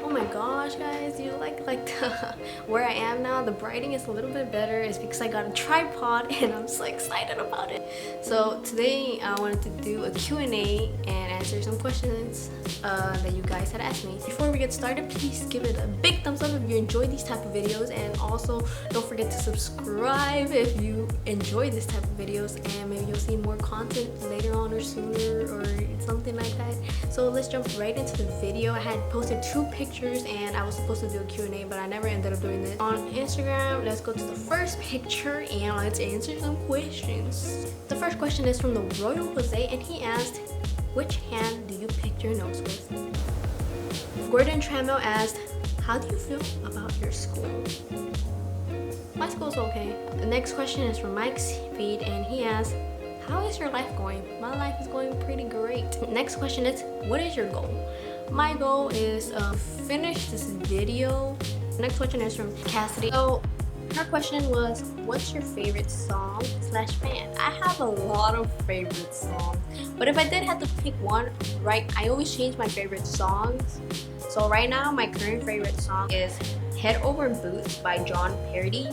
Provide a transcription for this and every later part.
Oh my gosh, guys, you like where I am now, the brightening is a little bit better. It's because I got a tripod and I'm so excited about it. So today I wanted to do a Q&A and answer some questions that you guys had asked me. Before we get started, please give it a big thumbs up if you enjoy these type of videos, and also don't forget to subscribe if you enjoy this type of videos, and maybe you'll see more content later on or sooner or something like that. So let's jump right into the video. I had posted 2 pictures and I was supposed to do a Q&A, but I never ended up doing it on Instagram. Let's go to the first picture and let's answer some questions. The first question is from the Royal Jose, and he asked, which hand do you pick your nose with? Gordon Trammell asked, how do you feel about your school? My school's okay. The next question is from Mike's feed, and he asked, how is your life going? My life is going pretty great. Next question is, what is your goal? My goal is finish this video. Next question is from Cassidy. So her question was, what's your favorite song / band? I have a lot of favorite songs, but if I did have to pick one, right, I always change my favorite songs. So right now my current favorite song is Head Over Boots by John Parody.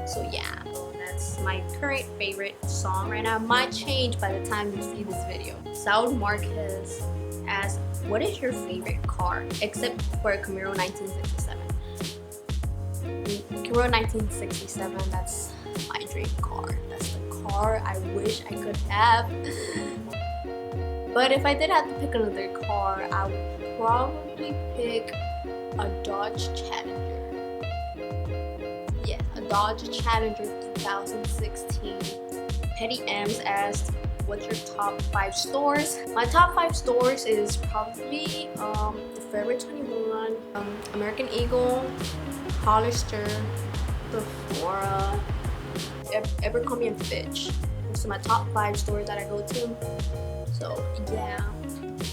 So yeah, that's my current favorite song right now. Might change by the time you see this video. Saud Marquez asks, what is your favorite car except for a Camaro 1967? Camaro 1967, that's my dream car. That's the car I wish I could have. But if I did have to pick another car, I would probably pick a Dodge Challenger. Yeah, a Dodge Challenger 2016. Petty M's asked, what's your top 5 stores? My top 5 stores is probably the Forever 21, American Eagle, Hollister, Sephora, Abercrombie and Fitch. Those are my top 5 stores that I go to. So yeah,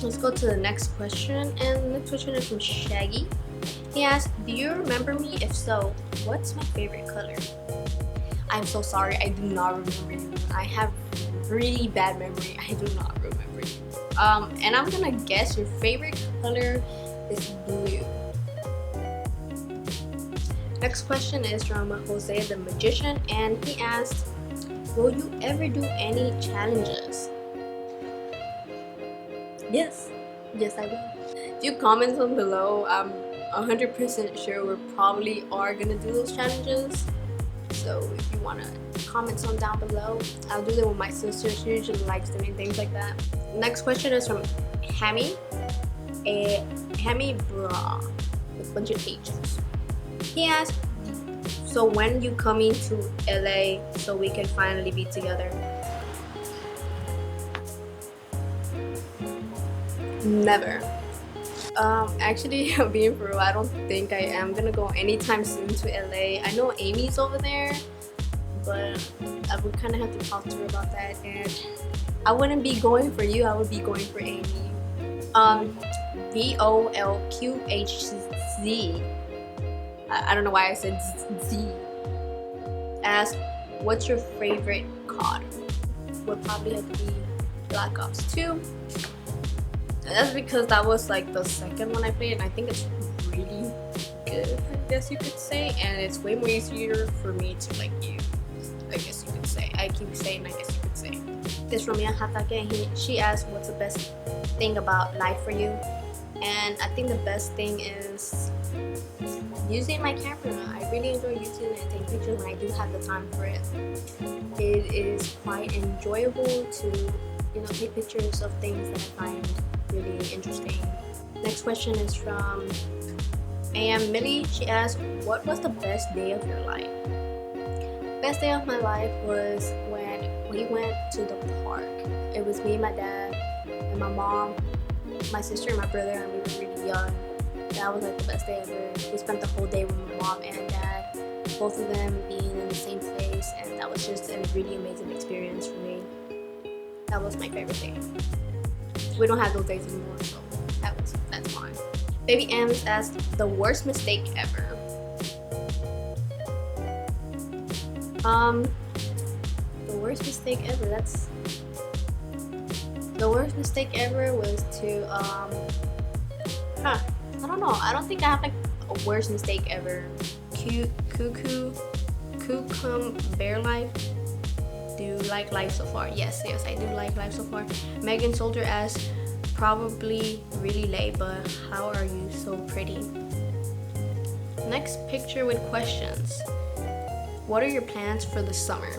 let's go to the next question. And the next question is from Shaggy. He asked, do you remember me? If so, what's my favorite color? I'm so sorry, I do not remember you. I have really bad memory. I do not remember you. And I'm gonna guess your favorite color is blue. Next question is from Jose the Magician, and he asked, will you ever do any challenges? Yes, I will. If you comment on below, I'm 100% sure we probably are gonna do those challenges. So if you wanna comment on down below, I'll do them with my sister. She usually likes doing things like that. Next question is from Hammy Bra with a bunch of H's. He asked, so when you coming to LA so we can finally be together? Never. Actually, being for real, I don't think I am gonna go anytime soon to LA. I know Amy's over there, but I would kind of have to talk to her about that, and I wouldn't be going for you, I would be going for Amy. VOLQHZ, I don't know why I said Z, asked, what's your favorite COD? Would probably have to be Black Ops 2. And that's because that was like the second one I played, and I think it's really good, I guess you could say, and it's way more easier for me to like use, I guess you could say. I keep saying I guess you could say. This from Mia Hatake, and she asked, what's the best thing about life for you? And I think the best thing is using my camera. I really enjoy using it and taking pictures when I do have the time for it. It is quite enjoyable to, take pictures of things that I find really interesting. Next question is from AM Millie. She asked, what was the best day of your life? Best day of my life was when we went to the park. It was me, my dad, and my mom, my sister, and my brother, and we were really young. That was like the best day ever. We spent the whole day with my mom and dad, both of them being in the same place, and that was just a really amazing experience for me. That was my favorite thing. We don't have those days anymore, so that's fine. Baby M's asked, the worst mistake ever. The worst mistake ever, the worst mistake ever was to I don't know. I don't think I have like a worst mistake ever. Cuckoo Bear Life. Do you like life so far? Yes, I do like life so far. Megan Soldier asks, probably really late, but how are you so pretty? Next picture with questions. What are your plans for the summer?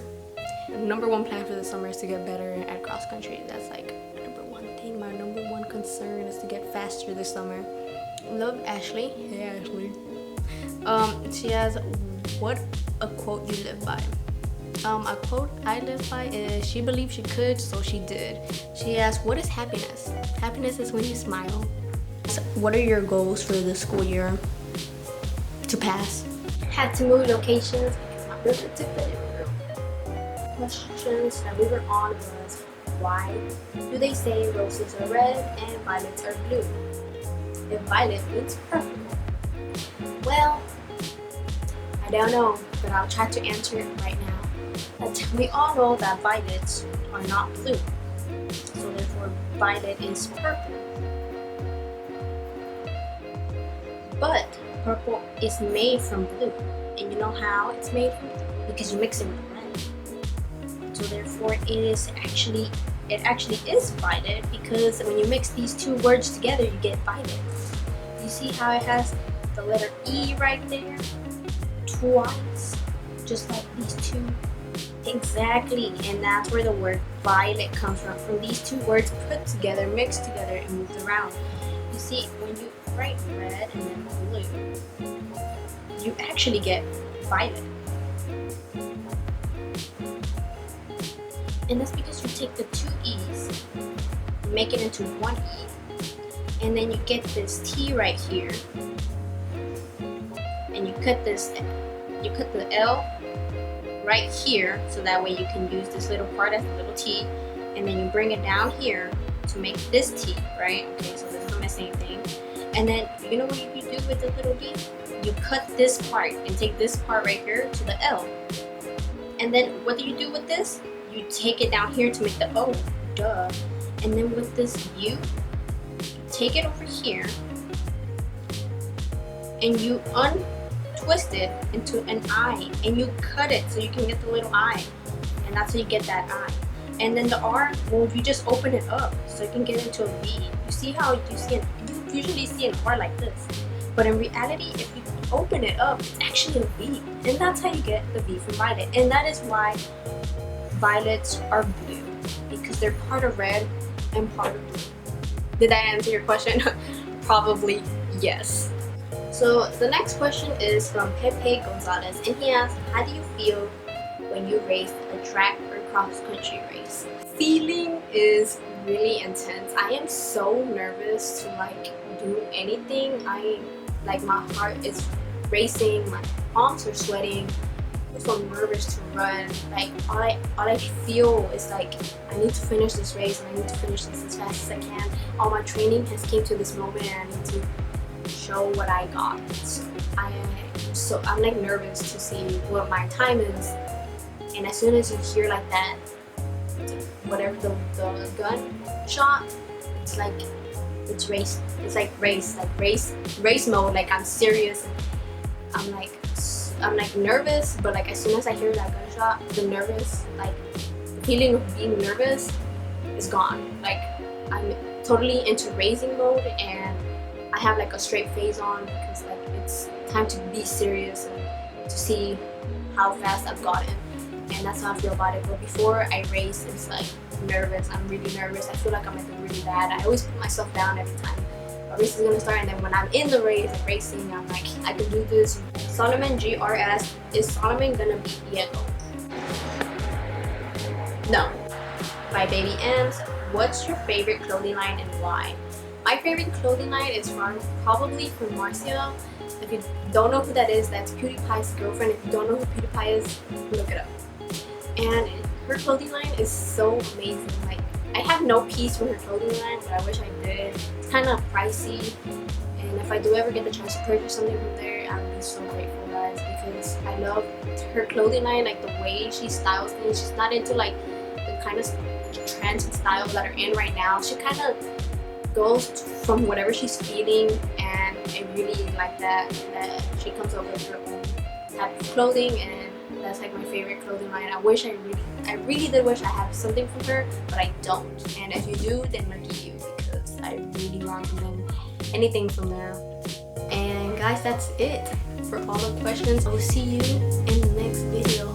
Number one plan for the summer is to get better at cross country. That's like number one thing. My number one concern is to get faster this summer. Love, Ashley. Hey, Ashley. She has, what a quote you live by? A quote I live by is, she believed she could, so she did. She asked, what is happiness? Happiness is when you smile. So what are your goals for the school year to pass? Had to move locations because my brother took the room. Questions that we were on was, why do they say roses are red and violets are blue? If violet means purple. Well, I don't know, but I'll try to answer it right now. We all know that violets are not blue, so therefore violet is purple. But purple is made from blue, and you know how it's made from? Because you mix it with red. So therefore it actually is violet, because when you mix these two words together, you get violet. You see how it has the letter E right there? Twice, just like these two. Exactly, and that's where the word violet comes from these two words put together, mixed together, and moved around. You see, when you write red and then blue, you actually get violet. And that's because you take the two E's, make it into one E, and then you get this T right here, and you cut the L right here, so that way you can use this little part as a little T, and then you bring it down here to make this T, right? Okay, so this is the same thing. And then you know what you do with the little D? You cut this part and take this part right here to the L. And then what do you do with this? You take it down here to make the O, duh. And then with this U, you take it over here and you untwist it into an I, and you cut it so you can get the little I, and that's how you get that I. And then the R, well, you just open it up so you can get into a V. You see how you usually see an R like this, but in reality, if you open it up, it's actually a V, and that's how you get the V from violet. And that is why violets are blue, because they're part of red and part of blue. Did that answer your question? Probably yes. So the next question is from Pepe Gonzalez, and he asks, how do you feel when you race a track or cross-country race? Feeling is really intense. I am so nervous to like do anything. My heart is racing, my palms are sweating. I'm so nervous to run. Like all I feel is like I need to finish this race, and I need to finish this as fast as I can. All my training has came to this moment, and I need to show what I got. So I'm like nervous to see what my time is, and as soon as you hear like that, whatever the gun shot, it's like it's race. It's like race mode. Like I'm serious. I'm like nervous, but like as soon as I hear that gunshot, the feeling of being nervous is gone. Like I'm totally into racing mode, and I have like a straight face on, because like it's time to be serious and to see how fast I've gotten, and that's how I feel about it. But before I race, it's like nervous. I'm really nervous. I feel like I'm like really bad. I always put myself down every time a race is gonna start, and then when I'm in the race, like racing, I'm like, I can do this. Solomon GR asks, is Solomon gonna beat Diego? No. By Baby Ants, what's your favorite clothing line and why? My favorite clothing line is probably from Marcia. If you don't know who that is, that's PewDiePie's girlfriend. If you don't know who PewDiePie is, look it up. And her clothing line is so amazing. Like, I have no piece from her clothing line, but I wish I did. It's kind of pricey, and if I do ever get the chance to purchase something from there, I would be so grateful, guys, because I love her clothing line, like the way she styles things. She's not into like the kind of trends and styles that are in right now. She kind of goes from whatever she's feeling, and I really like that she comes up with her own type of clothing, and that's like my favorite clothing line. I really did wish I had something from her, but I don't. And if you do, then lucky you, because I really want to know anything from there. And guys, that's it for all the questions. I will see you in the next video.